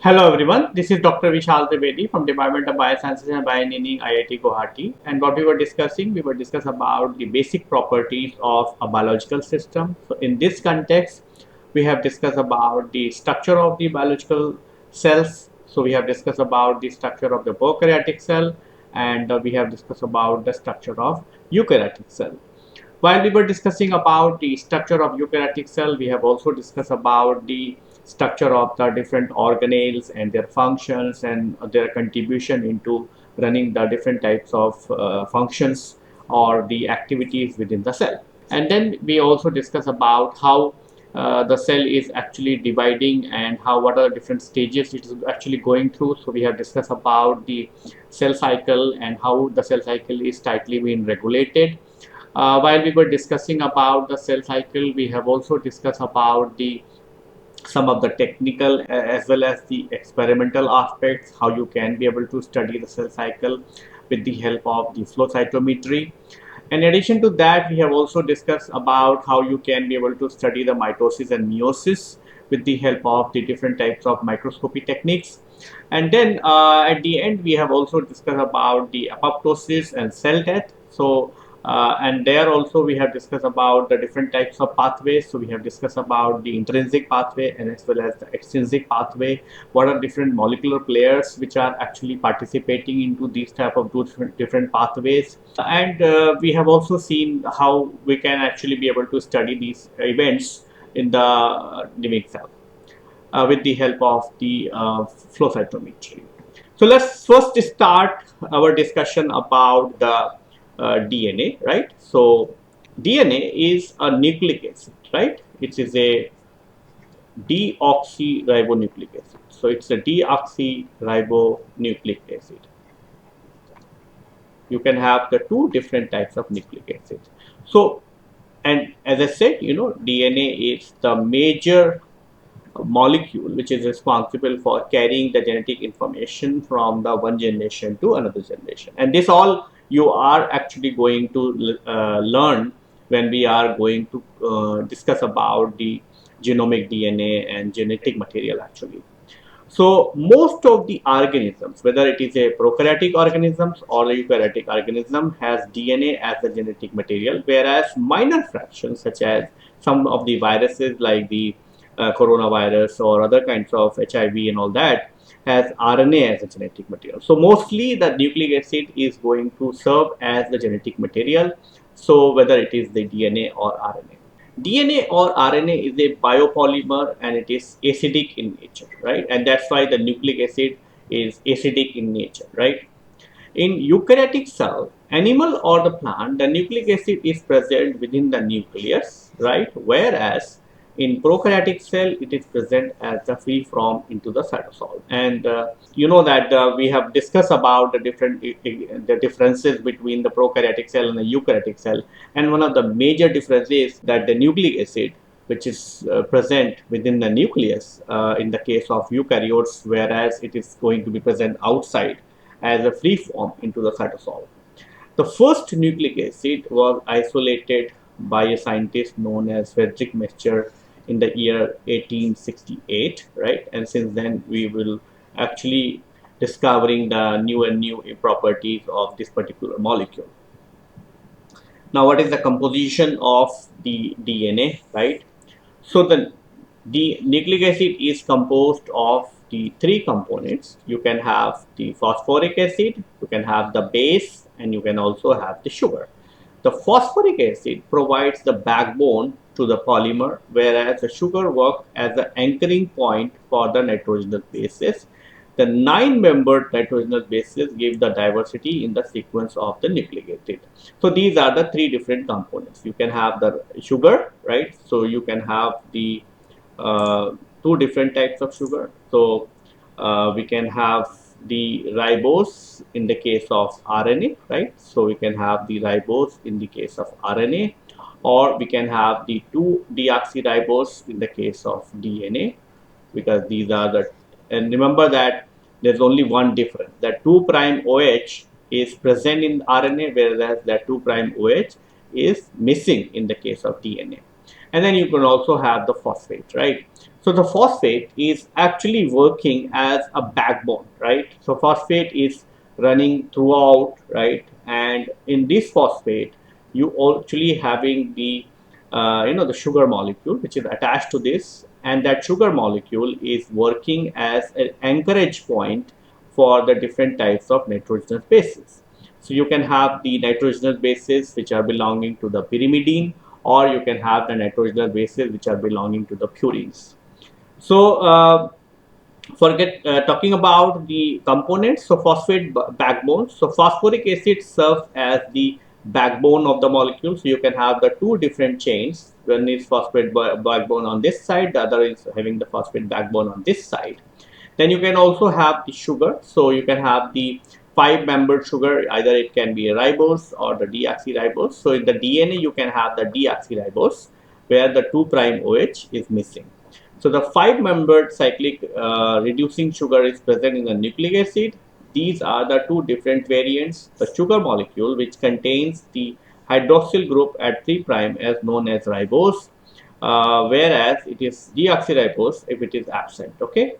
Hello everyone, this is Dr. Vishal Trivedi from Department of Biosciences and Bioengineering, IIT Guwahati. And what we were discussing about the basic properties of a biological system. So in this context, we have discussed about the structure of the biological cells. So we have discussed about the structure of the prokaryotic cell, and we have discussed about the structure of eukaryotic cell. While we were discussing about the structure of eukaryotic cell, we have also discussed about the structure of the different organelles and their functions and their contribution into running the different types of functions or the activities within the cell. And then we also discuss about how the cell is actually dividing and what are the different stages it is actually going through. So we have discussed about the cell cycle and how the cell cycle is tightly being regulated. While we were discussing about the cell cycle, we have also discussed about the some of the technical as well as the experimental aspects, how you can be able to study the cell cycle with the help of the flow cytometry. In addition to that, we have also discussed about how you can be able to study the mitosis and meiosis with the help of the different types of microscopy techniques. And then at the end, we have also discussed about the apoptosis and cell death. So and there also we have discussed about the different types of pathways. So we have discussed about the intrinsic pathway and as well as the extrinsic pathway. What are different molecular players which are actually participating into these type of different pathways. And we have also seen how we can actually be able to study these events in the living cell with the help of the flow cytometry. So let's first start our discussion about the DNA, right? So DNA is a nucleic acid, right? It is a deoxyribonucleic acid. So it's a deoxyribonucleic acid. You can have the two different types of nucleic acid. So, and as I said, DNA is the major molecule which is responsible for carrying the genetic information from the one generation to another generation. And this all you are actually going to learn when we are going to discuss about the genomic DNA and genetic material actually. So most of the organisms, whether it is a prokaryotic organisms or a eukaryotic organism, has DNA as the genetic material, whereas minor fractions such as some of the viruses like the coronavirus or other kinds of HIV and all that has RNA as a genetic material. So mostly the nucleic acid is going to serve as the genetic material. So whether it is the DNA or RNA. DNA or RNA is a biopolymer and it is acidic in nature, right? And that's why the nucleic acid is acidic in nature, right? In eukaryotic cell, animal or the plant, the nucleic acid is present within the nucleus, right? Whereas in prokaryotic cell, it is present as the free form into the cytosol. And you know that we have discussed about the differences between the prokaryotic cell and the eukaryotic cell. And one of the major differences is that the nucleic acid, which is present within the nucleus in the case of eukaryotes, whereas it is going to be present outside as a free form into the cytosol. The first nucleic acid was isolated by a scientist known as Frederick Mescher in the year 1868, right? And since then, we will actually discovering the new properties of this particular molecule. Now, what is the composition of the DNA, right? So the nucleic acid is composed of the three components. You can have the phosphoric acid, you can have the base, and you can also have the sugar. The phosphoric acid provides the backbone to the polymer, whereas the sugar works as the anchoring point for the nitrogenous bases. The 9-membered nitrogenous bases give the diversity in the sequence of the nucleic acid. So these are the three different components. You can have the sugar, right? So you can have the two different types of sugar. So we can have the ribose in the case of RNA, right? So we can have the ribose in the case of RNA, or we can have the 2-deoxyribose in the case of DNA, because these are the, and remember that there's only one difference, that 2' OH is present in RNA, whereas that 2' OH is missing in the case of DNA. And then you can also have the phosphate, right? So the phosphate is actually working as a backbone, right? So phosphate is running throughout, right? And in this phosphate, you actually having the the sugar molecule which is attached to this, and that sugar molecule is working as an anchorage point for the different types of nitrogenous bases. So you can have the nitrogenous bases which are belonging to the pyrimidine, or you can have the nitrogenous bases which are belonging to the purines. So forget talking about the components. So phosphate backbone. So phosphoric acid serves as the backbone of the molecule. So you can have the two different chains. One is phosphate backbone on this side, the other is having the phosphate backbone on this side. Then you can also have the sugar. So you can have the five-membered sugar. Either it can be a ribose or the deoxyribose. So in the DNA, you can have the deoxyribose where the 2' OH is missing. So the five-membered cyclic reducing sugar is present in the nucleic acid. These are the two different variants. The sugar molecule, which contains the hydroxyl group at 3' as known as ribose, whereas it is deoxyribose if it is absent. Okay.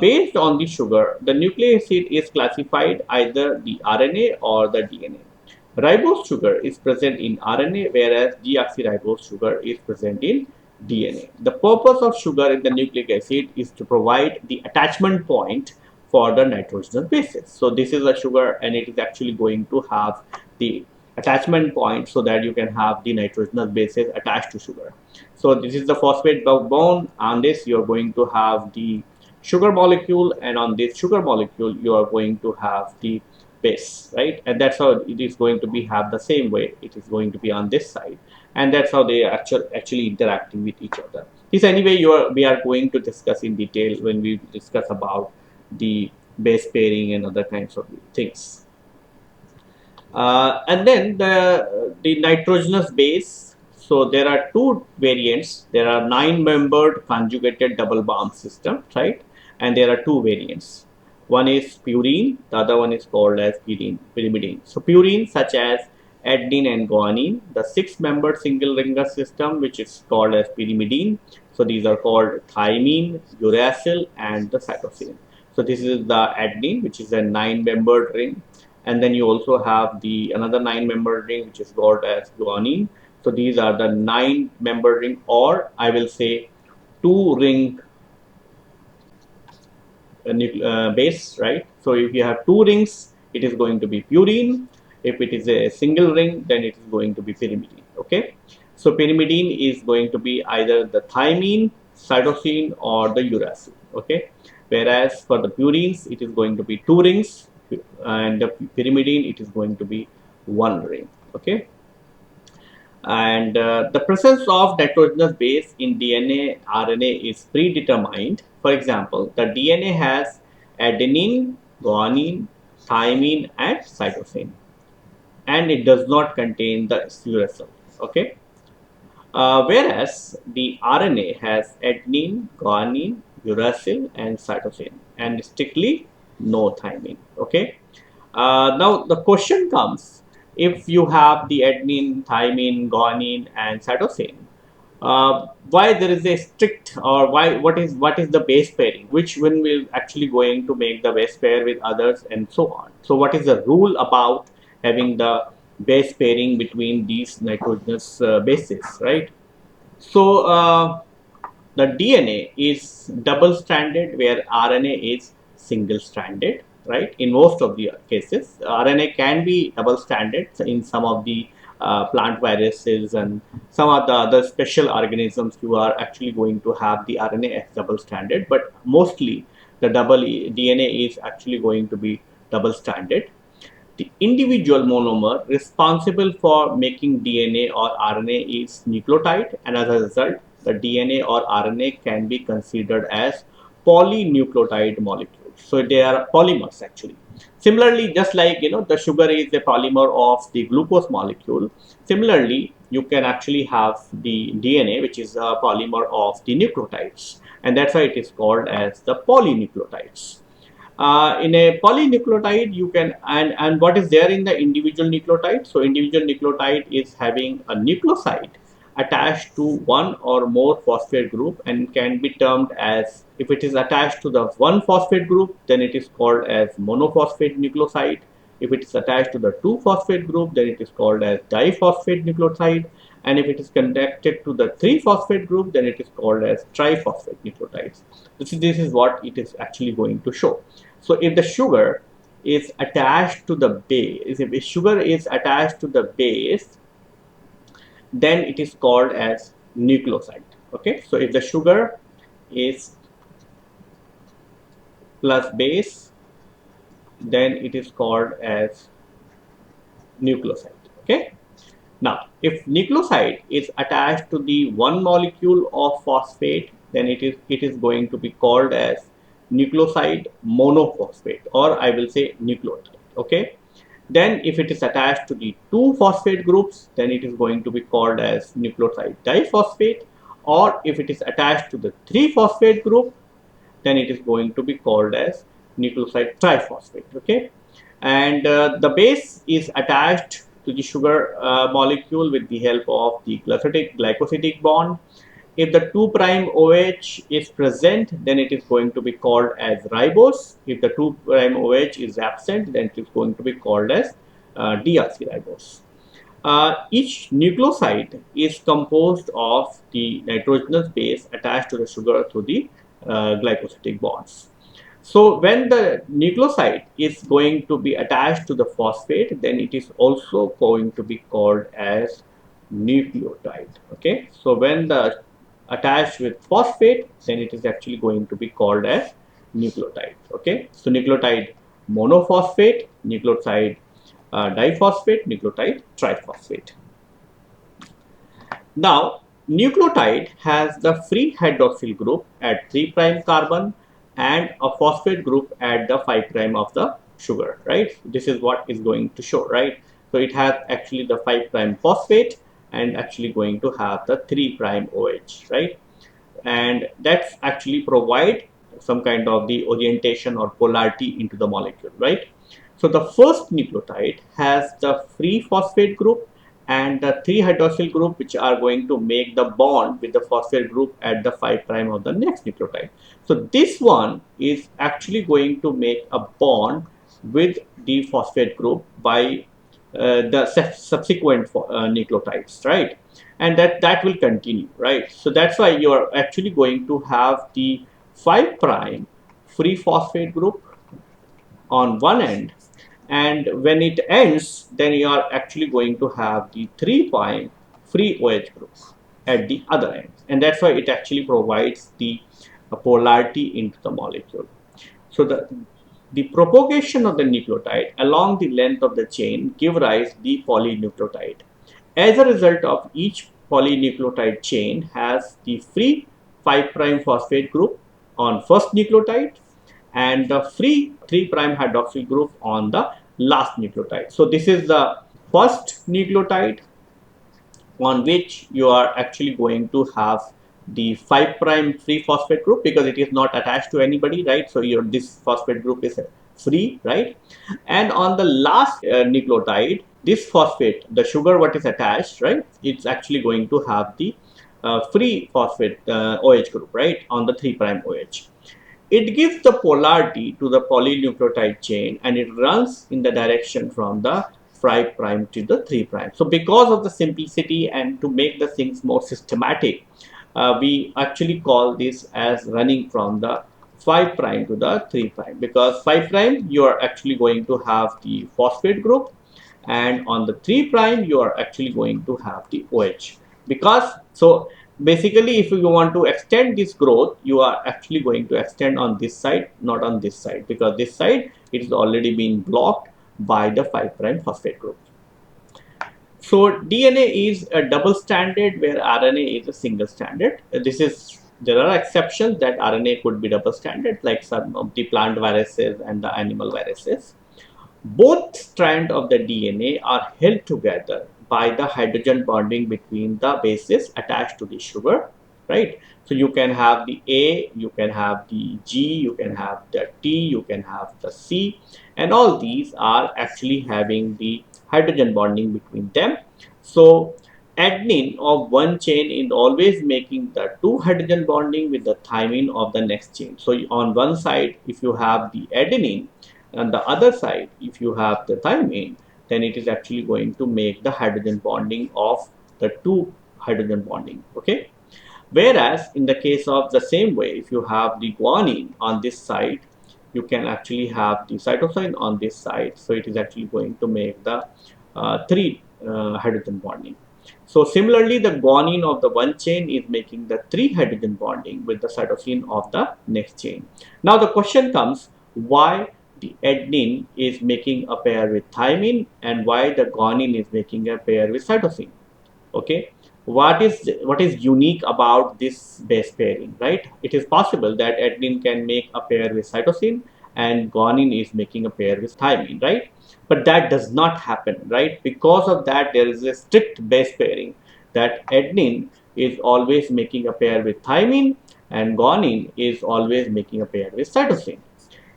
Based on the sugar, the nucleic acid is classified either the RNA or the DNA. Ribose sugar is present in RNA, whereas deoxyribose sugar is present in DNA. The purpose of sugar in the nucleic acid is to provide the attachment point for the nitrogenous bases. So this is a sugar, and it is actually going to have the attachment point so that you can have the nitrogenous bases attached to sugar. So this is the phosphate bond. On this, you are going to have the sugar molecule, and on this sugar molecule you are going to have the base, right? And that's how it is going to be have the same way. It is going to be on this side, and that's how they are actually interacting with each other. This anyway we are going to discuss in detail when we discuss about the base pairing and other kinds of things. And then the nitrogenous base. So there are two variants. There are 9-membered conjugated double bond system, right? And there are two variants. One is purine, the other one is called as pyrimidine. So purine such as adenine and guanine, the 6-membered single ringer system which is called as pyrimidine. So these are called thymine, uracil, and the cytosine. So this is the adenine, which is a 9-membered ring, and then you also have the another 9-membered ring which is called as guanine. So these are the 9-membered ring, or I will say 2-ring base, right? So if you have 2 rings, it is going to be purine. If it is a single ring, then it is going to be pyrimidine. Okay. So pyrimidine is going to be either the thymine, cytosine, or the uracil. Okay. Whereas for the purines, it is going to be 2 rings, and the pyrimidine, it is going to be 1 ring. Okay. And the presence of nitrogenous base in DNA, RNA is predetermined. For example, the DNA has adenine, guanine, thymine, and cytosine, and it does not contain the uracil. Okay. Whereas the RNA has adenine, guanine, uracil, and cytosine, and strictly no thymine. Okay. Now the question comes: if you have the adenine, thymine, guanine, and cytosine, why there is a strict, or why what is the base pairing? Which one will actually going to make the base pair with others, and so on? So what is the rule about having the base pairing between these nitrogenous bases, right? So the DNA is double stranded where RNA is single stranded, right? In most of the cases, RNA can be double stranded in some of the plant viruses and some of the other special organisms. You are actually going to have the RNA as double stranded, but mostly the DNA is actually going to be double stranded. The individual monomer responsible for making DNA or RNA is nucleotide, and as a result, the DNA or RNA can be considered as polynucleotide molecules. So they are polymers actually. Similarly, just like the sugar is a polymer of the glucose molecule, similarly you can actually have the DNA, which is a polymer of the nucleotides, and that's why it is called as the polynucleotides. In a polynucleotide, you can, and what is there in the individual nucleotide? So individual nucleotide is having a nucleoside, attached to one or more phosphate group and can be termed as, if it is attached to the one phosphate group, then it is called as monophosphate nucleoside. If it is attached to the two phosphate group, then it is called as diphosphate nucleotide. And if it is connected to the three phosphate group, then it is called as triphosphate nucleotides. This is what it is actually going to show. So if the sugar is attached to the base, if sugar is attached to the base, then it is called as nucleoside. Okay, so if the sugar is plus base, then it is called as nucleoside. Okay, now if nucleoside is attached to the one molecule of phosphate, then it is going to be called as nucleoside monophosphate, or I will say nucleotide. Okay, then if it is attached to the two phosphate groups, then it is going to be called as nucleotide diphosphate, or if it is attached to the three phosphate group, then it is going to be called as nucleoside triphosphate. Okay, and the base is attached to the sugar molecule with the help of the glycosidic bond. If the 2' OH is present, then it is going to be called as ribose. If the 2' OH is absent, then it is going to be called as deoxyribose. Each nucleoside is composed of the nitrogenous base attached to the sugar through the glycosidic bonds. So when the nucleoside is going to be attached to the phosphate, then it is also going to be called as nucleotide. Okay, so when the attached with phosphate, then it is actually going to be called as nucleotide. Okay, so nucleotide monophosphate, nucleotide diphosphate, nucleotide triphosphate. Now, nucleotide has the free hydroxyl group at 3' carbon and a phosphate group at the 5' of the sugar, right? This is what is going to show, right? So it has actually the 5' phosphate and actually going to have the 3' OH, right? And that's actually provide some kind of the orientation or polarity into the molecule, right? So the first nucleotide has the free phosphate group and the 3 hydroxyl group, which are going to make the bond with the phosphate group at the 5' of the next nucleotide. So this one is actually going to make a bond with the phosphate group by the subsequent nucleotides, right? And that will continue, right? So that's why you are actually going to have the 5' free phosphate group on one end, and when it ends, then you are actually going to have the 3' free OH group at the other end, and that's why it actually provides the polarity into the molecule. So the propagation of the nucleotide along the length of the chain give rise the polynucleotide. As a result of each polynucleotide chain has the free 5' phosphate group on first nucleotide and the free 3' hydroxyl group on the last nucleotide. So this is the first nucleotide on which you are actually going to have the 5' free phosphate group because it is not attached to anybody, right? So your this phosphate group is free, right? And on the last nucleotide, this phosphate, the sugar what is attached, right, it's actually going to have the free phosphate OH group, right, on the 3' OH. It gives the polarity to the polynucleotide chain and it runs in the direction from the 5' to the 3'. So because of the simplicity and to make the things more systematic, we actually call this as running from the 5' to the 3', because 5' you are actually going to have the phosphate group and on the 3' you are actually going to have the OH. Because so basically if you want to extend this growth, you are actually going to extend on this side, not on this side, because this side it is already been blocked by the 5' phosphate group. So DNA is a double stranded where RNA is a single stranded. There are exceptions that RNA could be double stranded, like some of the plant viruses and the animal viruses. Both strands of the DNA are held together by the hydrogen bonding between the bases attached to the sugar, right? So you can have the A, you can have the G, you can have the T, you can have the C, and all these are actually having the hydrogen bonding between them. So adenine of one chain is always making the two hydrogen bonding with the thymine of the next chain. So on one side, if you have the adenine, and the other side, if you have the thymine, then it is actually going to make the hydrogen bonding of the two hydrogen bonding. Okay. Whereas in the case of the same way, if you have the guanine on this side, you can actually have the cytosine on this side. So it is actually going to make the three hydrogen bonding. So similarly, the guanine of the one chain is making the three hydrogen bonding with the cytosine of the next chain. Now the question comes, why the adenine is making a pair with thymine and why the guanine is making a pair with cytosine? Okay, what is unique about this base pairing, right? It is possible that adenine can make a pair with cytosine and guanine is making a pair with thymine, right? But that does not happen, right? Because of that, there is a strict base pairing that adenine is always making a pair with thymine and guanine is always making a pair with cytosine.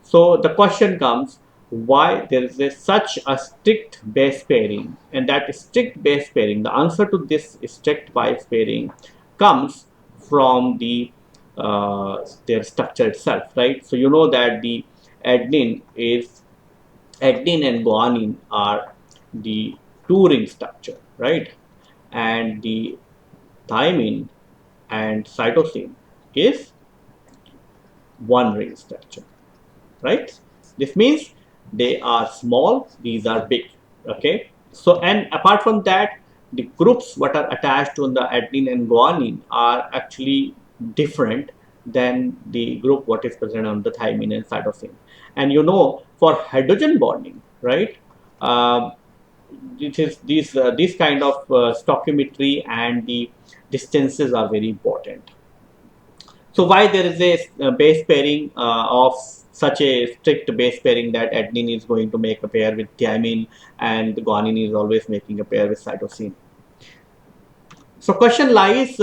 So the question comes, why there is such a strict base pairing, and that strict base pairing, the answer to this strict base pairing comes from their structure itself, right? So you know that the adenine is adenine and guanine are the two ring structure, right? And the thymine and cytosine is one ring structure, right? This means they are small, these are big. Okay. So, and apart from that, the groups what are attached to the adenine and guanine are actually different than the group what is present on the thymine and cytosine. And you know, for hydrogen bonding, right? Uh, it is these kind of stoichiometry and the distances are very important. So why there is a base pairing of such a strict base pairing that adenine is going to make a pair with thymine and the guanine is always making a pair with cytosine. So question lies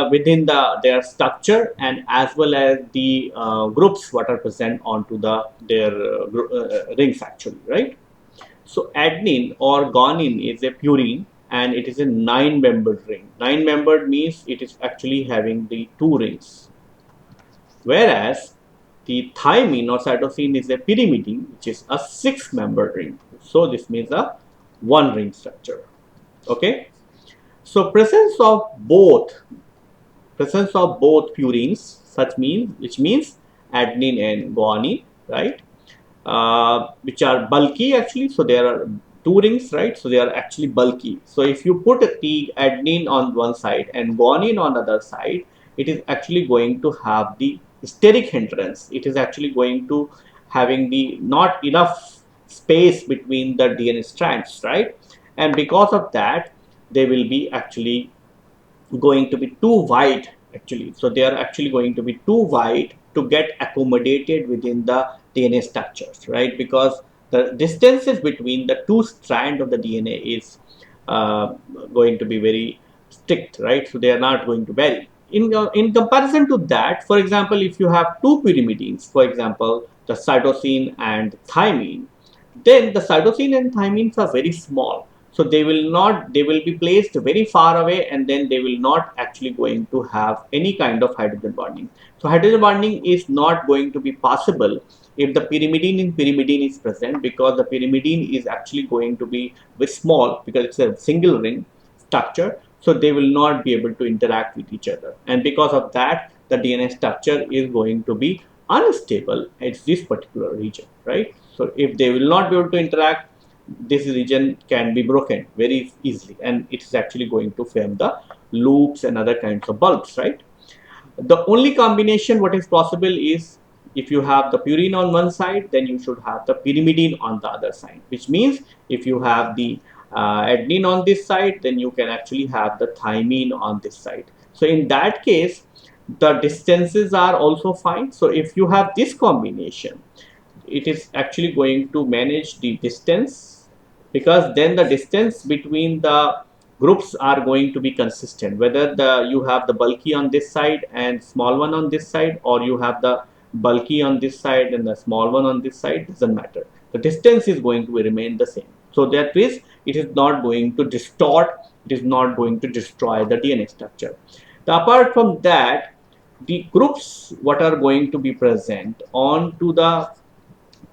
within their structure and as well as the groups what are present onto their rings actually, right? So adenine or guanine is a purine and it is a 9-membered ring. 9-membered means it is actually having the two rings. Whereas the thymine or cytosine is a pyrimidine, which is a 6-membered ring. So this means a one ring structure. Okay. So presence of both purines, which means adenine and guanine, right? Which are bulky actually. So there are two rings, right? So they are actually bulky. So if you put the adenine on one side and guanine on the other side, it is actually going to have the steric hindrance. It is actually going to having the not enough space between the DNA strands, right? And because of that, they will be actually going to be too wide actually. So they are actually going to be too wide to get accommodated within the DNA structures, right? Because the distances between the two strands of the DNA is going to be very strict, right? So they are not going to vary. In comparison to that, for example, if you have two pyrimidines, for example, the cytosine and thymine, then the cytosine and thymines are very small, so they will be placed very far away and then they will not actually going to have any kind of hydrogen bonding. So hydrogen bonding is not going to be possible if the pyrimidine in pyrimidine is present, because the pyrimidine is actually going to be very small because it's a single ring structure, so they will not be able to interact with each other, and because of that the DNA structure is going to be unstable at this particular region, right? So if they will not be able to interact, this region can be broken very easily and it is actually going to form the loops and other kinds of bulbs, right? The only combination what is possible is if you have the purine on one side, then you should have the pyrimidine on the other side, which means if you have the adenine on this side, then you can actually have the thymine on this side. So in that case, the distances are also fine. So if you have this combination, it is actually going to manage the distance, because then the distance between the groups are going to be consistent, whether you have the bulky on this side and small one on this side, or you have the bulky on this side and the small one on this side, doesn't matter, the distance is going to remain the same. So that is, it is not going to distort It is not going to destroy the DNA structure. Apart from that, the groups what are going to be present onto the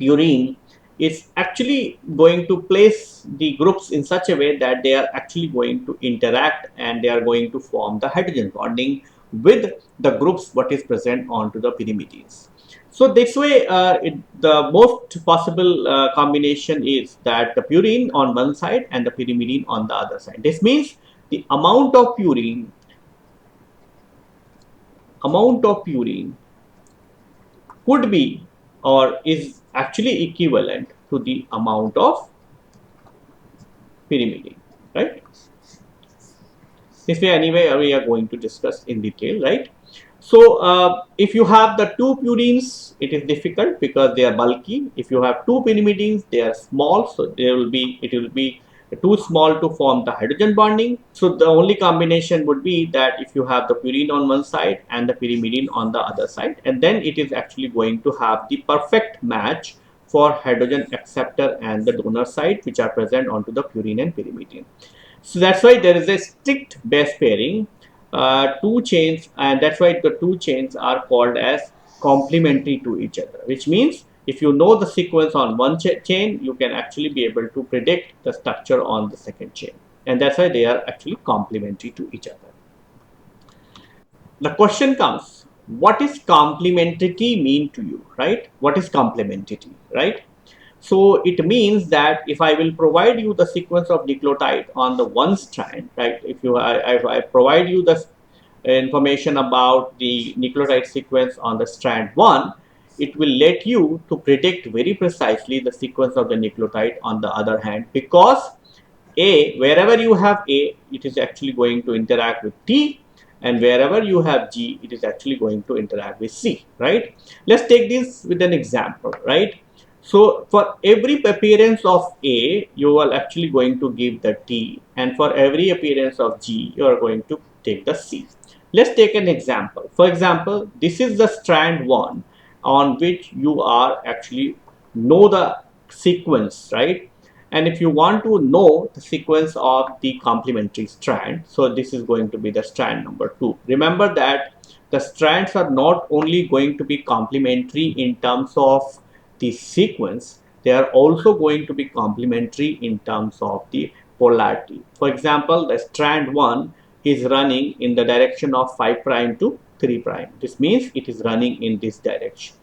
purine is actually going to place the groups in such a way that they are actually going to interact and they are going to form the hydrogen bonding with the groups what is present onto the pyrimidines. So this way, the most possible combination is that the purine on one side and the pyrimidine on the other side. This means the amount of purine could be or is actually equivalent to the amount of pyrimidine, right? This way anyway we are going to discuss in detail, right? So if you have the two purines, it is difficult because they are bulky. If you have two pyrimidines, they are small, so it will be too small to form the hydrogen bonding. So the only combination would be that if you have the purine on one side and the pyrimidine on the other side, and then it is actually going to have the perfect match for hydrogen acceptor and the donor side, which are present onto the purine and pyrimidine. So that's why there is a strict base pairing, two chains, and that's why the two chains are called as complementary to each other, which means if you know the sequence on one chain, you can actually be able to predict the structure on the second chain. And that's why they are actually complementary to each other. The question comes, what is complementarity mean to you, right? What is complementarity, right? So it means that if I will provide you the sequence of nucleotide on the one strand, right? If I provide you the information about the nucleotide sequence on the strand 1, it will let you to predict very precisely the sequence of the nucleotide on the other hand, because wherever you have A, it is actually going to interact with T, and wherever you have G, it is actually going to interact with C, right? Let's take this with an example, right? So for every appearance of A, you are actually going to give the T, and for every appearance of G, you are going to take the C. Let's take an example. For example, this is the strand 1 on which you are actually know the sequence, right? And if you want to know the sequence of the complementary strand, so this is going to be the strand number 2. Remember that the strands are not only going to be complementary in terms of the sequence, they are also going to be complementary in terms of the polarity. For example, the strand 1 is running in the direction of 5 prime to 3 prime. This means it is running in this direction.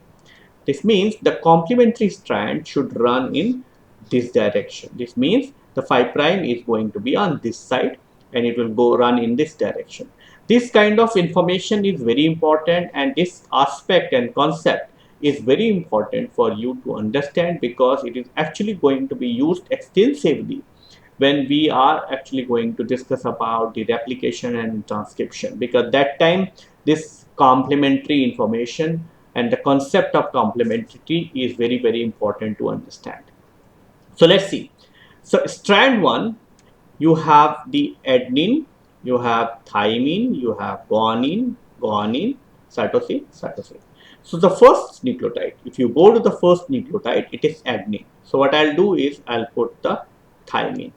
This means the complementary strand should run in this direction. This means the 5 prime is going to be on this side and it will go run in this direction. This kind of information is very important, and this aspect and concept is very important for you to understand, because it is actually going to be used extensively when we are actually going to discuss about the replication and transcription, because that time this complementary information and the concept of complementarity is very important to understand. So let's see. So strand 1, you have the adenine, you have thymine, you have guanine, cytosine. So the first nucleotide, if you go to the first nucleotide, it is adenine. So what I'll do is I'll put the thymine.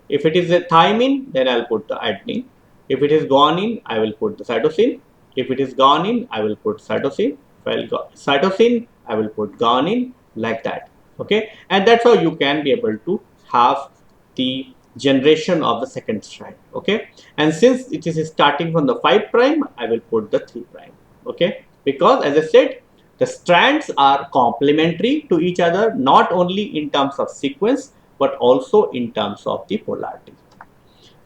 If it is a thymine, then I'll put the adenine. If it is guanine, I will put the cytosine. If it is guanine, I will put cytosine. If I will cytosine, I will put guanine, like that. Okay, and that's how you can be able to have the generation of the second strand. Okay, and since it is starting from the 5 prime, I will put the 3 prime. Okay, because as I said, the strands are complementary to each other, not only in terms of sequence but also in terms of the polarity.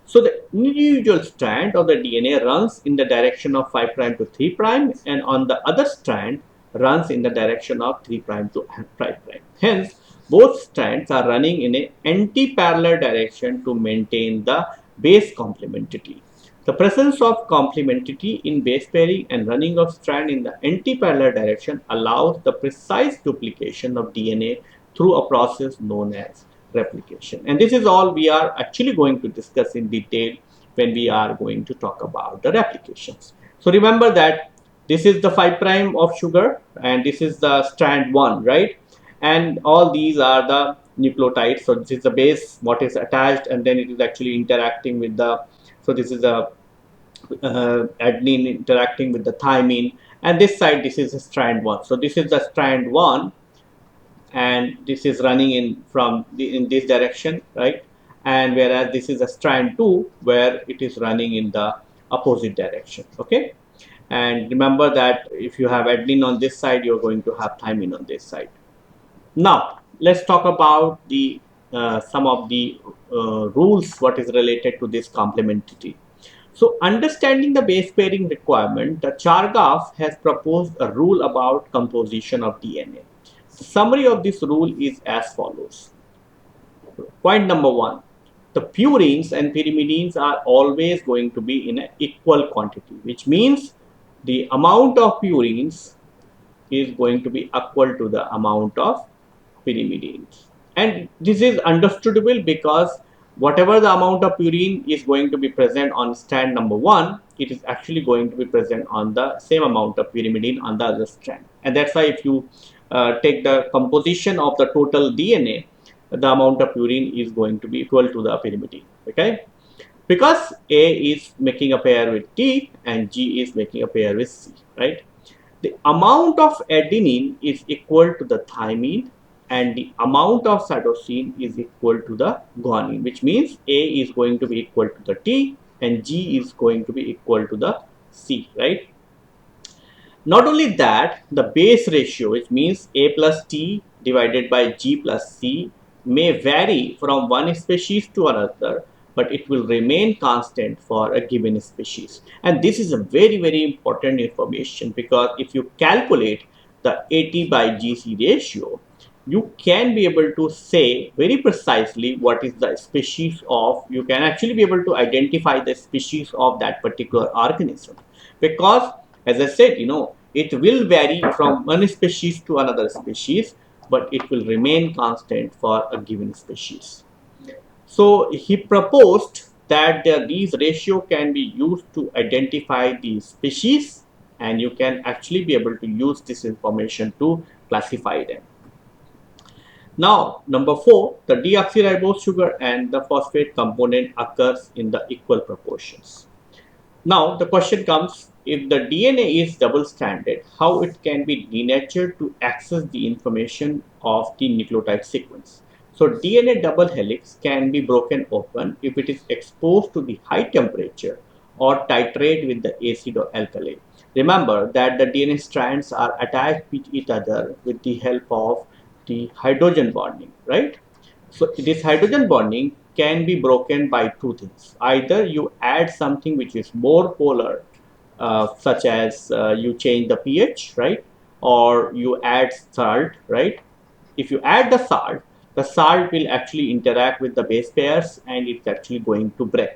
So the individual strand of the DNA runs in the direction of 5 prime to 3 prime, and on the other strand runs in the direction of 3 prime to 5 prime. Hence, both strands are running in an anti-parallel direction to maintain the base complementarity. The presence of complementarity in base pairing and running of strand in the anti-parallel direction allows the precise duplication of DNA through a process known as replication. And this is all we are actually going to discuss in detail when we are going to talk about the replications. So remember that this is the 5 prime of sugar and this is the strand 1, right? And all these are the nucleotide. So this is the base, what is attached, and then it is actually interacting with the, so this is a adenine interacting with the thymine, and this side, this is a strand 1. So this is the strand 1, and this is running in from in this direction, right? And whereas this is a strand 2 where it is running in the opposite direction. Okay, and remember that if you have adenine on this side, you're going to have thymine on this side. Now let's talk about the some of the rules what is related to this complementarity. So understanding the base pairing requirement, the Chargaff has proposed a rule about composition of DNA. The summary of this rule is as follows. Point number 1, the purines and pyrimidines are always going to be in an equal quantity, which means the amount of purines is going to be equal to the amount of pyrimidines. And this is understandable because whatever the amount of purine is going to be present on strand number 1, it is actually going to be present on the same amount of pyrimidine on the other strand. And that's why if you take the composition of the total DNA, the amount of purine is going to be equal to the pyrimidine. Okay, because A is making a pair with T and G is making a pair with C, right? The amount of adenine is equal to the thymine and the amount of cytosine is equal to the guanine, which means A is going to be equal to the T and G is going to be equal to the C, right? Not only that, the base ratio, which means A plus T divided by G plus C, may vary from one species to another, but it will remain constant for a given species. And this is a very, very important information, because if you calculate the AT by GC ratio, you can be able to say very precisely what is the species of, you can actually be able to identify the species of that particular organism, because as I said, it will vary from one species to another species, but it will remain constant for a given species. So he proposed that these ratio can be used to identify the species, and you can actually be able to use this information to classify them. Now, number 4, the deoxyribose sugar and the phosphate component occurs in the equal proportions. Now, the question comes, if the DNA is double-stranded, how it can be denatured to access the information of the nucleotide sequence? So, DNA double helix can be broken open if it is exposed to the high temperature or titrate with the acid or alkali. Remember that the DNA strands are attached with each other with the help of the hydrogen bonding, right? So this hydrogen bonding can be broken by two things. Either you add something which is more polar, such as you change the pH, right? Or you add salt, right? If you add the salt will actually interact with the base pairs and it's actually going to break.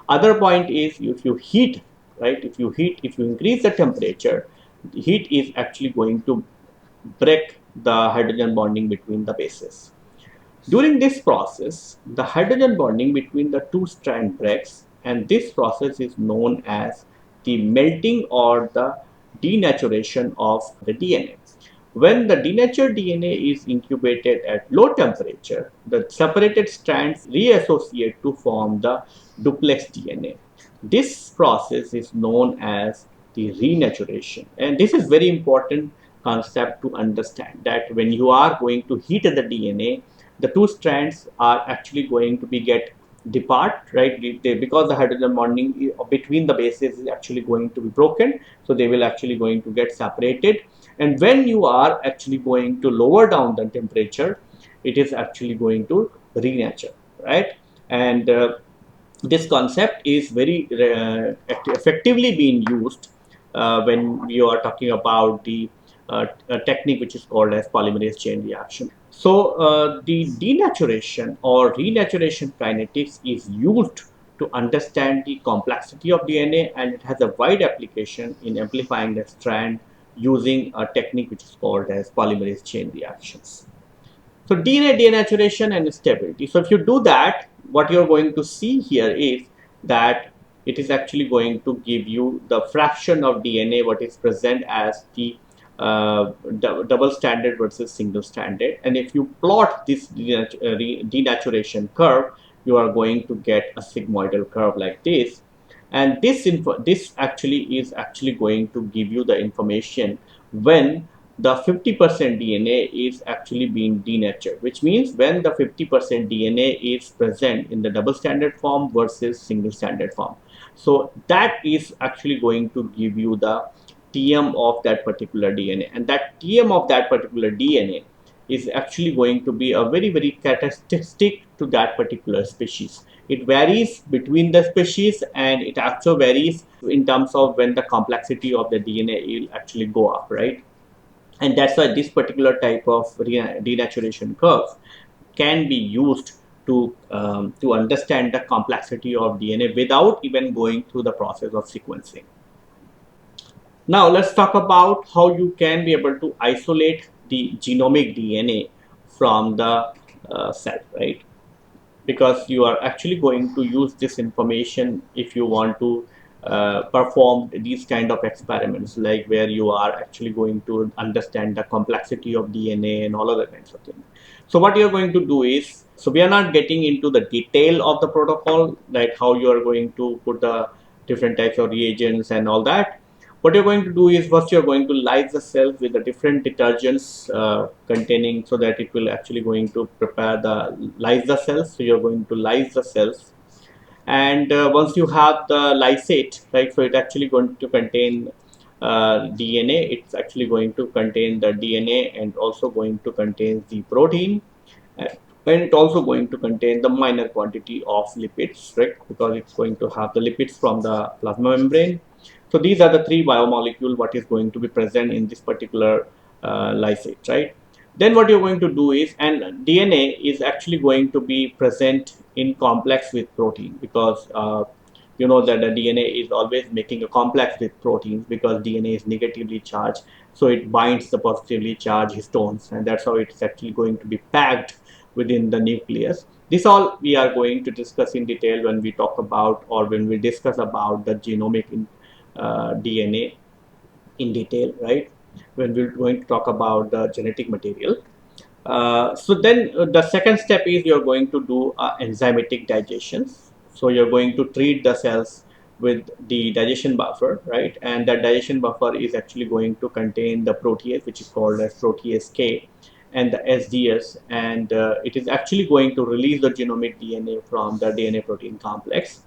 Other point is, if you heat, right? If you increase the temperature, the heat is actually going to break the hydrogen bonding between the bases. During this process, the hydrogen bonding between the two strand breaks, and this process is known as the melting or the denaturation of the DNA. When the denatured DNA is incubated at low temperature, the separated strands reassociate to form the duplex DNA. This process is known as the renaturation, and this is very important concept to understand, that when you are going to heat the DNA, the two strands are actually going to be get depart, right? Because the hydrogen bonding between the bases is actually going to be broken, so they will actually going to get separated. And when you are actually going to lower down the temperature, it is actually going to renature, right? And this concept is very effectively being used when you are talking about the technique which is called as polymerase chain reaction. So the denaturation or renaturation kinetics is used to understand the complexity of DNA, and it has a wide application in amplifying the strand using a technique which is called as polymerase chain reactions. So DNA denaturation and stability. So if you do that, what you're going to see here is that it is actually going to give you the fraction of DNA what is present as the double standard versus single standard. And if you plot this denaturation curve, you are going to get a sigmoidal curve like this. And this actually is actually going to give you the information when the 50% DNA is actually being denatured, which means when the 50% DNA is present in the double standard form versus single standard form. So that is actually going to give you the TM of that particular DNA, and that TM of that particular DNA is actually going to be a very characteristic to that particular species. It varies between the species, and it also varies in terms of when the complexity of the DNA will actually go up, right? And that's why this particular type of denaturation curve can be used to understand the complexity of DNA without even going through the process of sequencing. Now let's talk about how you can be able to isolate the genomic DNA from the cell, right? Because you are actually going to use this information if you want to perform these kind of experiments, like where you are actually going to understand the complexity of DNA and all other kinds of things. So what you're going to do is, so we are not getting into the detail of the protocol, like how you are going to put the different types of reagents and all that. What you're going to do is, first you're going to lyse the cells with the different detergents containing, so that it will actually going to prepare the lyse the cells. So you're going to lyse the cells, and once you have the lysate, right, so it actually going to contain DNA. It's actually going to contain the DNA and also going to contain the protein, and it also going to contain the minor quantity of lipids, right, because it's going to have the lipids from the plasma membrane. So these are the three biomolecule what is going to be present in this particular lysate, right? Then what you're going to do is, and DNA is actually going to be present in complex with protein, because you know that the DNA is always making a complex with proteins, because DNA is negatively charged, so it binds the positively charged histones, and that's how it's actually going to be packed within the nucleus. This all we are going to discuss in detail when we talk about, or when we discuss about the genomic DNA in detail, right? When we're going to talk about the genetic material. So then the second step is you're going to do enzymatic digestion. So you're going to treat the cells with the digestion buffer, right? And that digestion buffer is actually going to contain the protease, which is called as protease K, and the SDS, and it is actually going to release the genomic DNA from the DNA protein complex.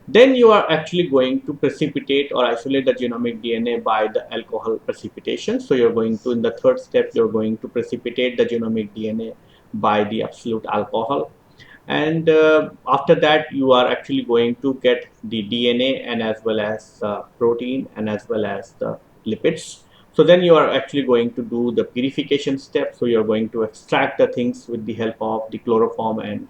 Then you are actually going to precipitate or isolate the genomic DNA by the alcohol precipitation. So you're going to, in the third step, you're going to precipitate the genomic DNA by the absolute alcohol. And after that, you are actually going to get the DNA, and as well as protein, and as well as the lipids. So then you are actually going to do the purification step. So you're going to extract the things with the help of the chloroform and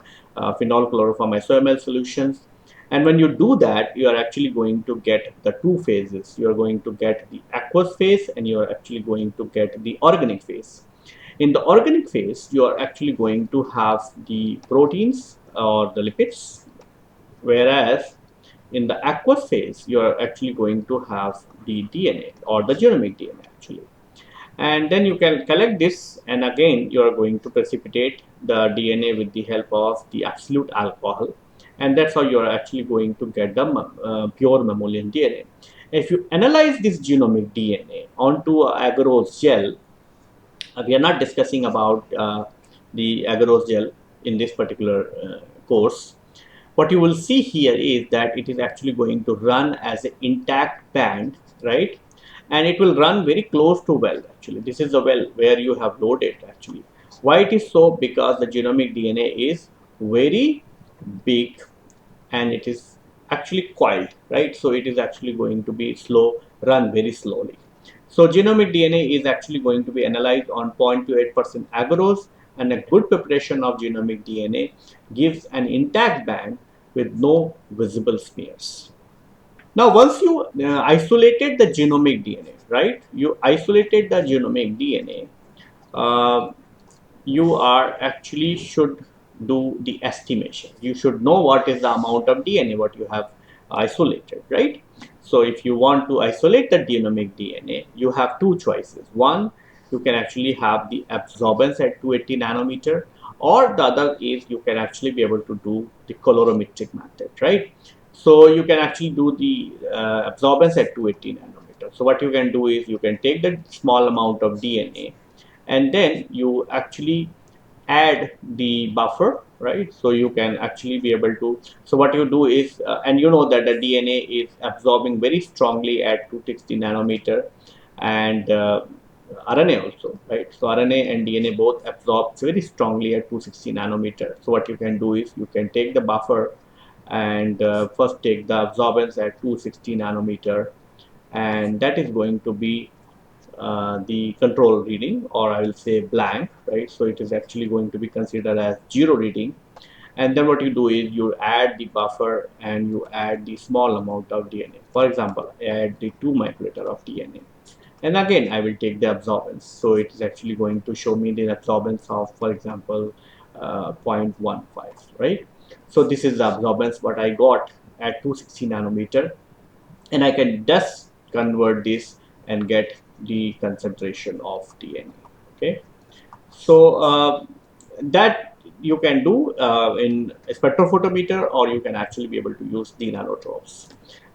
phenol chloroform isomel solutions. And when you do that, you are actually going to get the two phases. You are going to get the aqueous phase, and you are actually going to get the organic phase. In the organic phase, you are actually going to have the proteins or the lipids, whereas in the aqueous phase, you are actually going to have the DNA or the genomic DNA actually. And then you can collect this, and again you are going to precipitate the DNA with the help of the absolute alcohol, and that's how you are actually going to get the pure mammalian DNA. If you analyze this genomic DNA onto a agarose gel, we are not discussing about the agarose gel in this particular course. What you will see here is that it is actually going to run as an intact band, right? And it will run very close to well. Actually, this is the well where you have loaded actually. Why it is so? Because the genomic DNA is very big, and it is actually coiled, right? So it is actually going to be slow, run very slowly. So genomic DNA is actually going to be analyzed on 0.28% agarose, and a good preparation of genomic DNA gives an intact band with no visible smears. Now, once you isolated the genomic DNA, right? You isolated the genomic DNA. You are actually should do the estimation. You should know what is the amount of DNA what you have isolated, right? So if you want to isolate the genomic DNA, you have two choices. One, you can actually have the absorbance at 280 nanometer, or the other is you can actually be able to do the colorimetric method, right? So you can actually do the absorbance at 280 nanometer. So what you can do is you can take the small amount of DNA and then you actually add the buffer, right? So you can actually be able to, so what you do is, and you know that the DNA is absorbing very strongly at 260 nanometer, and RNA also, right? So RNA and DNA both absorb very strongly at 260 nanometer. So what you can do is you can take the buffer and first take the absorbance at 260 nanometer, and that is going to be the control reading, or I will say blank, right? So it is actually going to be considered as zero reading. And then what you do is you add the buffer and you add the small amount of DNA. For example, I add the 2 microliter of DNA. And again, I will take the absorbance. So it is actually going to show me the absorbance of, for example, 0.15, right? So this is the absorbance what I got at 260 nanometer, and I can just convert this and get the concentration of DNA. Okay, so that you can do in a spectrophotometer, or you can actually be able to use the nanotropes.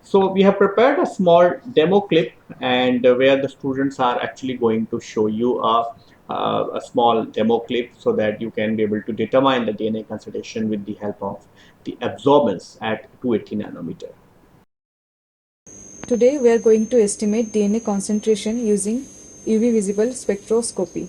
So we have prepared a small demo clip, and where the students are actually going to show you a small demo clip so that you can be able to determine the DNA concentration with the help of the absorbance at 280 nanometer. Today we are going to estimate DNA concentration using UV visible spectroscopy.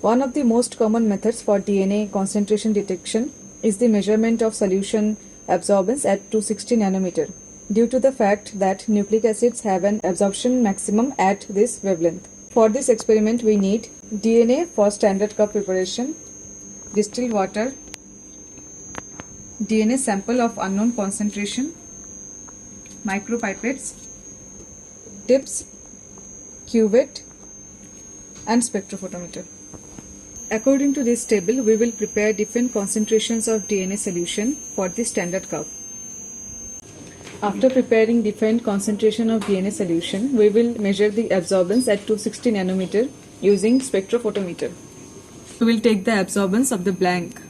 One of the most common methods for DNA concentration detection is the measurement of solution absorbance at 260 nanometer, due to the fact that nucleic acids have an absorption maximum at this wavelength. For this experiment we need DNA for standard cup preparation, distilled water, DNA sample of unknown concentration, micropipettes, tips, cuvette, and spectrophotometer. According to this table, we will prepare different concentrations of DNA solution for the standard cup. After preparing different concentration of DNA solution, we will measure the absorbance at 260 nanometer using spectrophotometer. We will take the absorbance of the blank.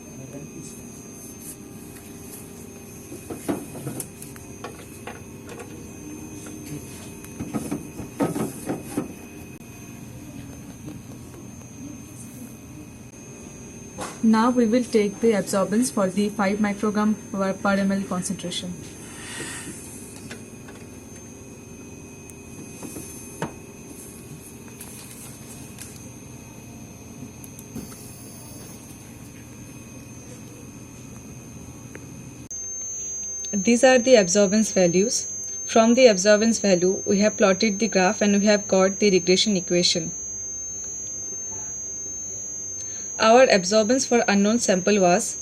Now we will take the absorbance for the 5 microgram per ml concentration. These are the absorbance values. From the absorbance value, we have plotted the graph and we have got the regression equation. Our absorbance for unknown sample was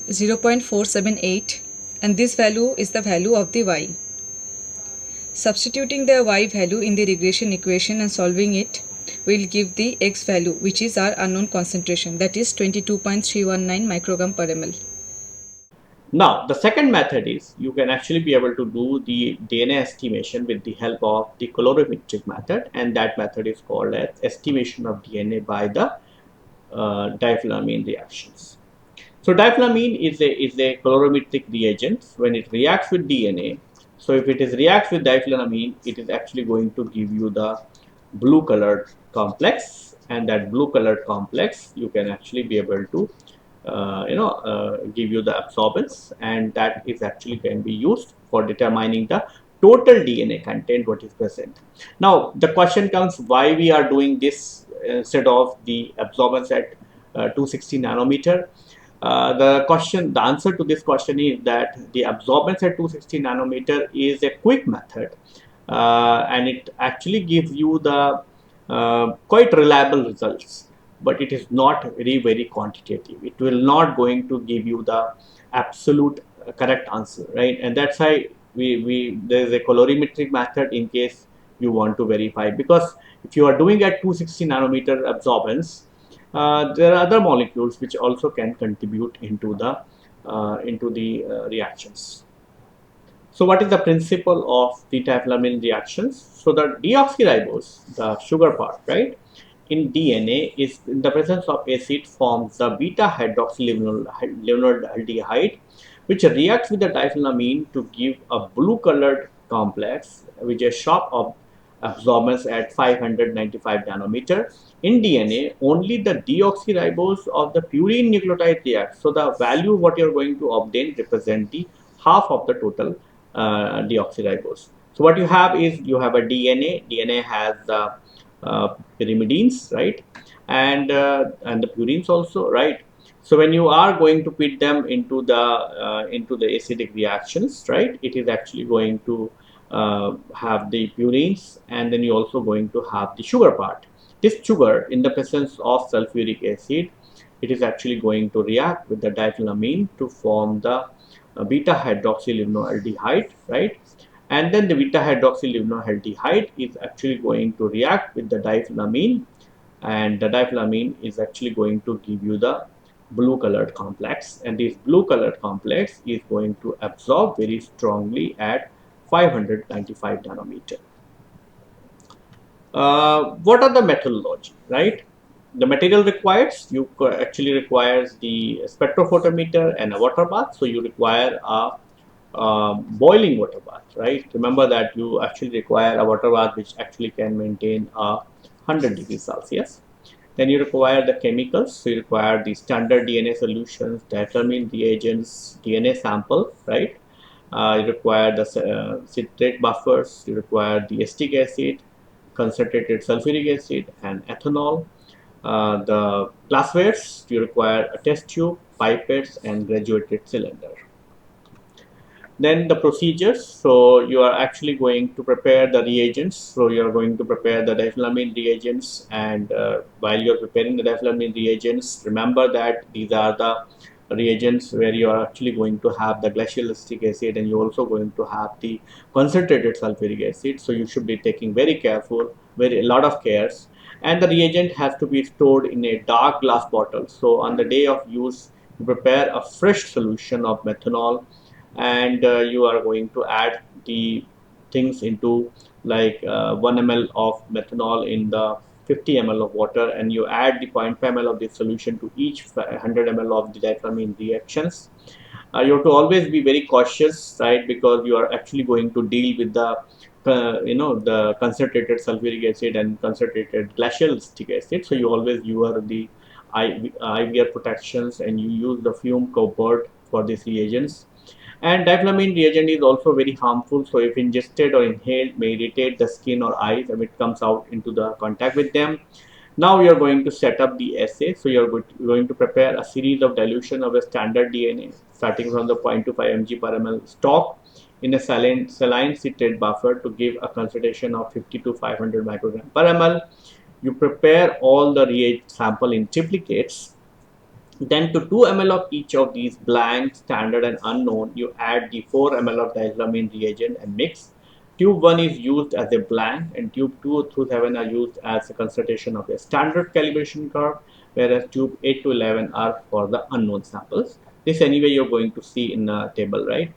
0.478, and this value is the value of the y. Substituting the y value in the regression equation and solving it will give the x value, which is our unknown concentration, that is 22.319 microgram per ml. Now, the second method is you can actually be able to do the DNA estimation with the help of the colorimetric method, and that method is called as estimation of DNA by the diethylamine reactions. So diethylamine is a colorimetric reagent. When it reacts with DNA, so if it is reacts with diethylamine, it is actually going to give you the blue colored complex, and that blue colored complex you can actually be able to give you the absorbance, and that is actually can be used for determining the total DNA content what is present. Now the question comes, why we are doing this instead of the absorbance at 260 nanometer. The answer to this question is that the absorbance at 260 nanometer is a quick method, and it actually gives you the quite reliable results, but it is not very quantitative. It will not going to give you the absolute correct answer, right? And that's why we there is a colorimetric method in case you want to verify, because if you are doing at 260 nanometer absorbance, there are other molecules which also can contribute into the reactions. So what is the principle of the diethylamine reactions? So the deoxyribose, the sugar part, right, in DNA is in the presence of acid forms the beta hydroxylevonoraldehyde, which reacts with the diethylamine to give a blue colored complex which is sharp of absorbance at 595 nanometer. In DNA, only the deoxyribose of the purine nucleotide reacts. So the value what you're going to obtain represent the half of the total deoxyribose. So what you have is you have a DNA. DNA has the pyrimidines, right, and the purines also, right. So when you are going to put them into the acidic reactions, right, it is actually going to have the purines, and then you're also going to have the sugar part. This sugar, in the presence of sulfuric acid, it is actually going to react with the diethylamine to form the beta hydroxyllevonoraldehyde, right? And then the beta hydroxyllevonoraldehyde is actually going to react with the diethylamine, and the diethylamine is actually going to give you the blue colored complex, and this blue colored complex is going to absorb very strongly at 595 nanometer. What are the methodology, right? The material requires, you actually requires the spectrophotometer and a water bath. So you require a boiling water bath, right? Remember that you actually require a water bath which actually can maintain 100 degrees Celsius. Then you require the chemicals. So you require the standard DNA solutions, diethylamine reagents, DNA sample, right? You require the citrate buffers. You require the acetic acid, concentrated sulfuric acid, and ethanol. The glasswares, you require a test tube, pipettes, and graduated cylinder. Then the procedures, so you are actually going to prepare the reagents. So you are going to prepare the diethylamine reagents, and while you are preparing the diethylamine reagents, remember that these are the reagents where you are actually going to have the glacial acetic acid, and you're also going to have the concentrated sulfuric acid. So you should be taking very careful, very a lot of cares, and the reagent has to be stored in a dark glass bottle. So on the day of use, you prepare a fresh solution of methanol, and you are going to add the things into like 1 ml of methanol in the 50 ml of water, and you add the 0.5 ml of this solution to each 100 ml of the diethylamine reactions. You have to always be very cautious, right, because you are actually going to deal with the the concentrated sulfuric acid and concentrated glacial acetic acid. So you always use the IVR protections, and you use the fume cupboard for these reagents. And diphenamine reagent is also very harmful. So if ingested or inhaled, may irritate the skin or eyes if it comes out into the contact with them. Now you are going to set up the assay. So you are going to prepare a series of dilution of a standard DNA starting from the 0.25 mg per ml stock in a saline citrate buffer to give a concentration of 50 to 500 microgram per ml. You prepare all the reagent sample in triplicates. Then to 2 ml of each of these blank, standard and unknown, you add the 4 ml of diethylamine reagent and mix. Tube 1 is used as a blank, and tube 2 through 7 are used as a consultation of a standard calibration curve, whereas tube 8 to 11 are for the unknown samples. This anyway you're going to see in a table, right?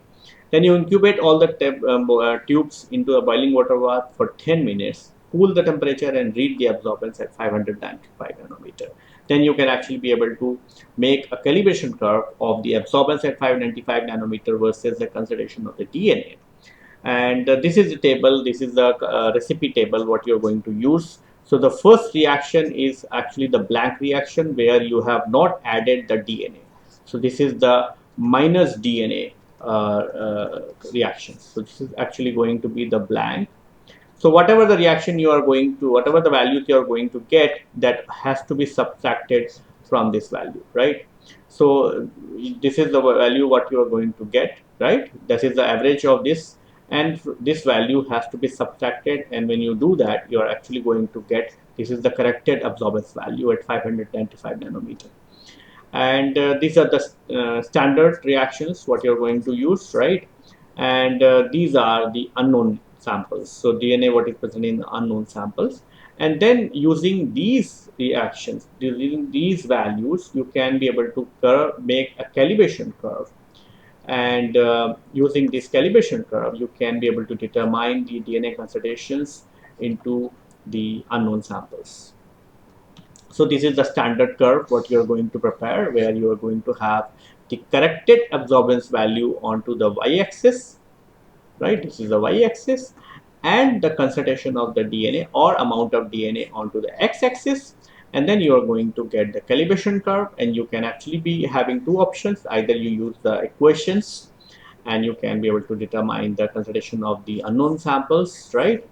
Then you incubate all the tubes into a boiling water bath for 10 minutes. Cool the temperature and read the absorbance at 595 nanometer. Then you can actually be able to make a calibration curve of the absorbance at 595 nanometer versus the concentration of the DNA. And this is the table, this is the recipe table what you're going to use. So the first reaction is actually the blank reaction where you have not added the DNA. So this is the minus DNA reaction. So this is actually going to be the blank. So whatever the reaction you are going to, whatever the values you are going to get, that has to be subtracted from this value, right? So this is the value what you are going to get, right? This is the average of this, and this value has to be subtracted, and when you do that, you are actually going to get, this is the corrected absorbance value at 595 nanometer. And these are the standard reactions what you're going to use, right? And these are the unknown samples. So DNA what is present in the unknown samples, and then using these reactions, using these values, you can be able to make a calibration curve, and using this calibration curve, you can be able to determine the DNA concentrations into the unknown samples. So this is the standard curve what you are going to prepare, where you are going to have the corrected absorbance value onto the y-axis, right? This is the y-axis, and the concentration of the DNA or amount of DNA onto the x-axis, and then you are going to get the calibration curve, and you can actually be having two options. Either you use the equations and you can be able to determine the concentration of the unknown samples, right?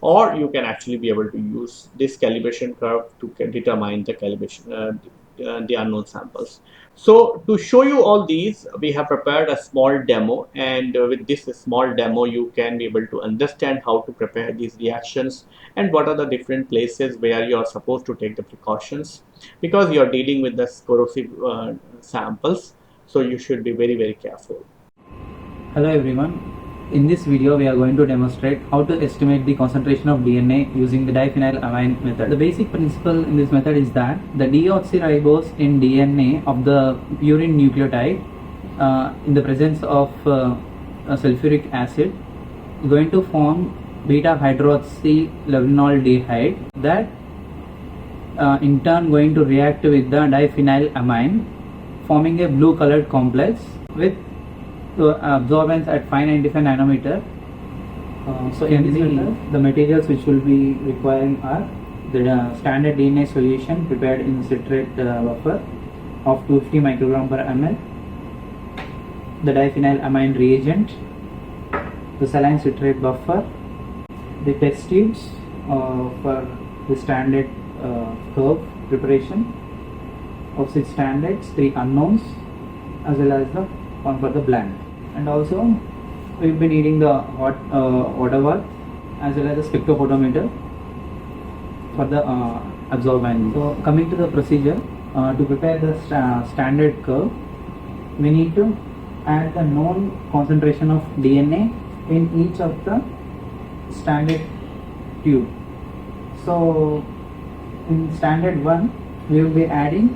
Or you can actually be able to use this calibration curve to determine the calibration, the unknown samples. So to show you all these, we have prepared a small demo, and with this small demo, you can be able to understand how to prepare these reactions and what are the different places where you are supposed to take the precautions, because you are dealing with the corrosive samples. So you should be very, very careful. Hello everyone. In this video we are going to demonstrate how to estimate the concentration of DNA using the diphenylamine method. The basic principle in this method is that the deoxyribose in DNA of the purine nucleotide in the presence of sulfuric acid is going to form beta hydroxylevinoldehyde that in turn going to react with the diphenylamine, forming a blue colored complex with absorbance at 595 nanometer. So in this method, the materials which will be requiring are the standard DNA solution prepared in citrate buffer of 250 microgram per ml, the diphenylamine reagent, the saline citrate buffer, the test tubes for the standard curve preparation of 6 standards, 3 unknowns, as well as the one for the blank. And also we will be needing the water bath as well as the spectrophotometer for the absorbance. So coming to the procedure, to prepare the standard curve, we need to add the known concentration of DNA in each of the standard tube. So in standard 1 we will be adding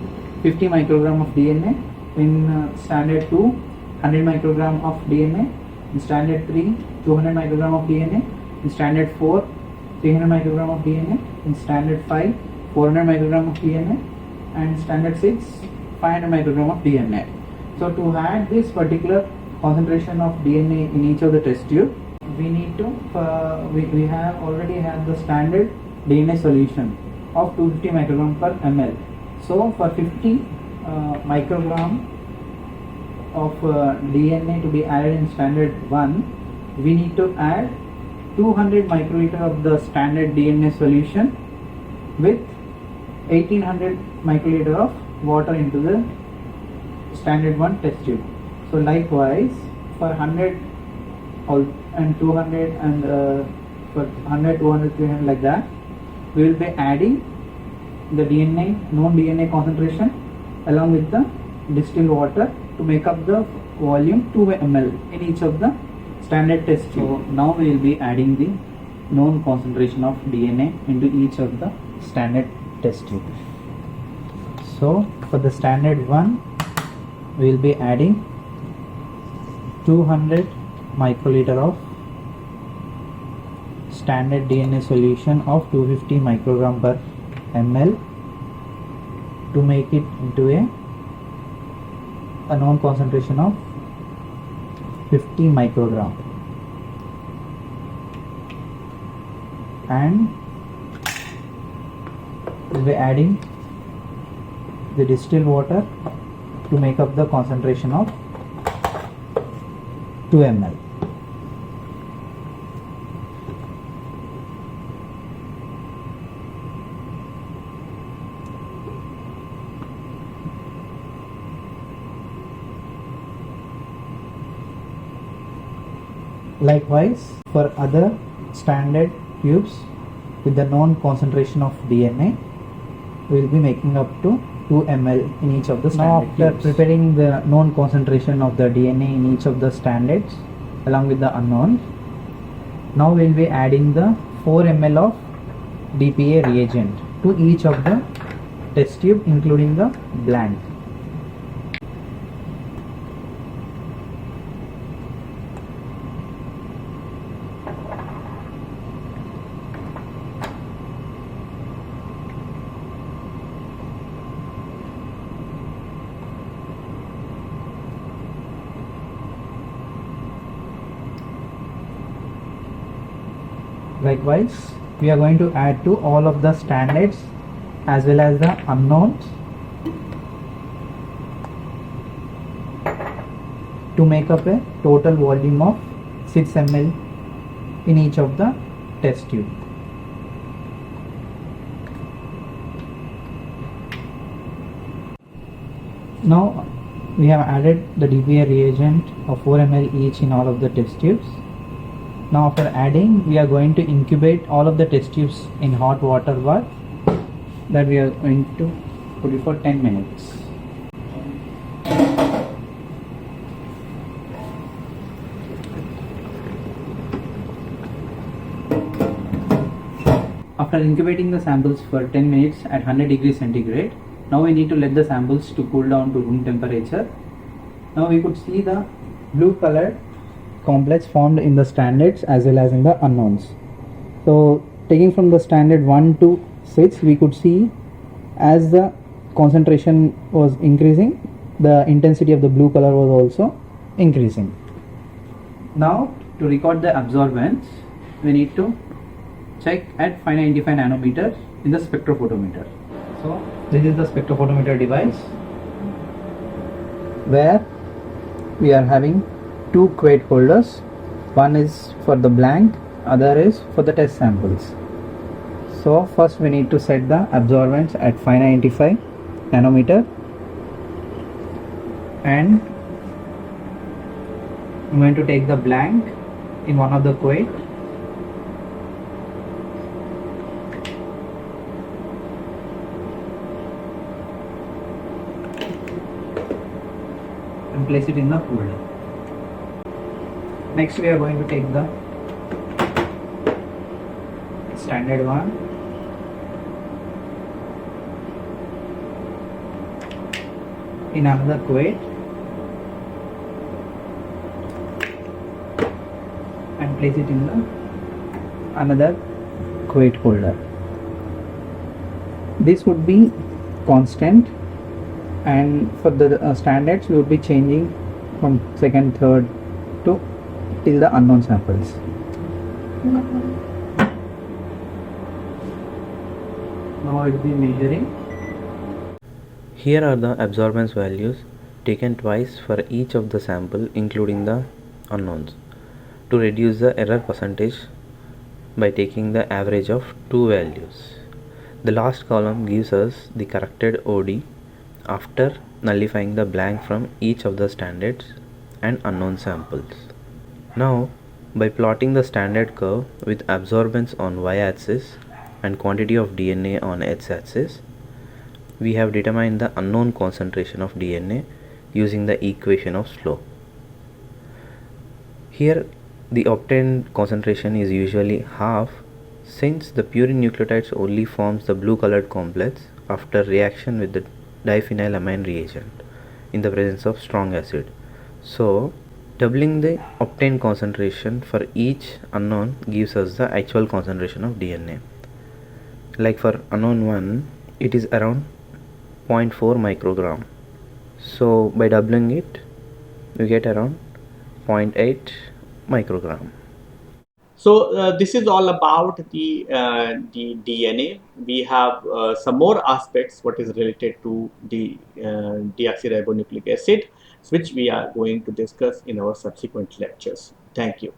50 microgram of DNA, in standard 2 100 microgram of DNA, in standard 3 200 microgram of DNA, in standard 4 300 microgram of DNA, in standard 5 400 microgram of DNA, and standard 6 500 microgram of DNA. So to add this particular concentration of DNA in each of the test tube, we need to we have already have the standard DNA solution of 250 microgram per ml. So for 50 microgram of DNA to be added in standard 1, we need to add 200 microliter of the standard DNA solution with 1800 microliter of water into the standard 1 test tube. So likewise for 100 and 200 and for 100, 200, 300 like that, we will be adding the DNA, known DNA concentration along with the distilled water to make up the volume 2 ml in each of the standard test tube. So now we will be adding the known concentration of DNA into each of the standard test tube. So for the standard 1, we will be adding 200 microliter of standard DNA solution of 250 microgram per ml to make it into a known concentration of 50 microgram, and we'll be adding the distilled water to make up the concentration of 2 ml. Likewise, for other standard tubes with the known concentration of DNA, we will be making up to 2 ml in each of the standard tubes. Now after preparing the known concentration of the DNA in each of the standards along with the unknown, now we will be adding the 4 ml of DPA reagent to each of the test tube including the blank. Likewise, we are going to add to all of the standards as well as the unknowns to make up a total volume of 6 ml in each of the test tube. Now we have added the DBA reagent of 4 ml each in all of the test tubes. Now after adding, we are going to incubate all of the test tubes in hot water bath that we are going to put it for 10 minutes. After incubating the samples for 10 minutes at 100 degrees centigrade, now we need to let the samples to cool down to room temperature. Now we could see the blue colored complex formed in the standards as well as in the unknowns. So taking from the standard 1 to 6, we could see as the concentration was increasing, the intensity of the blue color was also increasing. Now to record the absorbance, we need to check at 595 nanometers in the spectrophotometer. So this is the spectrophotometer device where we are having two quade holders. One is for the blank, other is for the test samples. So first we need to set the absorbance at 595 nanometer, and I'm going to take the blank in one of the quade and place it in the holder. Next we are going to take the standard one in another quade and place it in the another quade holder. This would be constant, and for the standards we would be changing from second, third to till the unknown samples. Now it will be measuring. Here are the absorbance values taken twice for each of the sample including the unknowns to reduce the error percentage by taking the average of two values. The last column gives us the corrected OD after nullifying the blank from each of the standards and unknown samples. Now, by plotting the standard curve with absorbance on y-axis and quantity of DNA on x-axis, we have determined the unknown concentration of DNA using the equation of slope. Here, the obtained concentration is usually half, since the purine nucleotides only forms the blue colored complex after reaction with the diphenylamine reagent in the presence of strong acid. So doubling the obtained concentration for each unknown gives us the actual concentration of DNA. Like for unknown 1, it is around 0.4 microgram. So by doubling it, we get around 0.8 microgram. So this is all about the DNA. We have some more aspects what is related to the deoxyribonucleic acid, which we are going to discuss in our subsequent lectures. Thank you.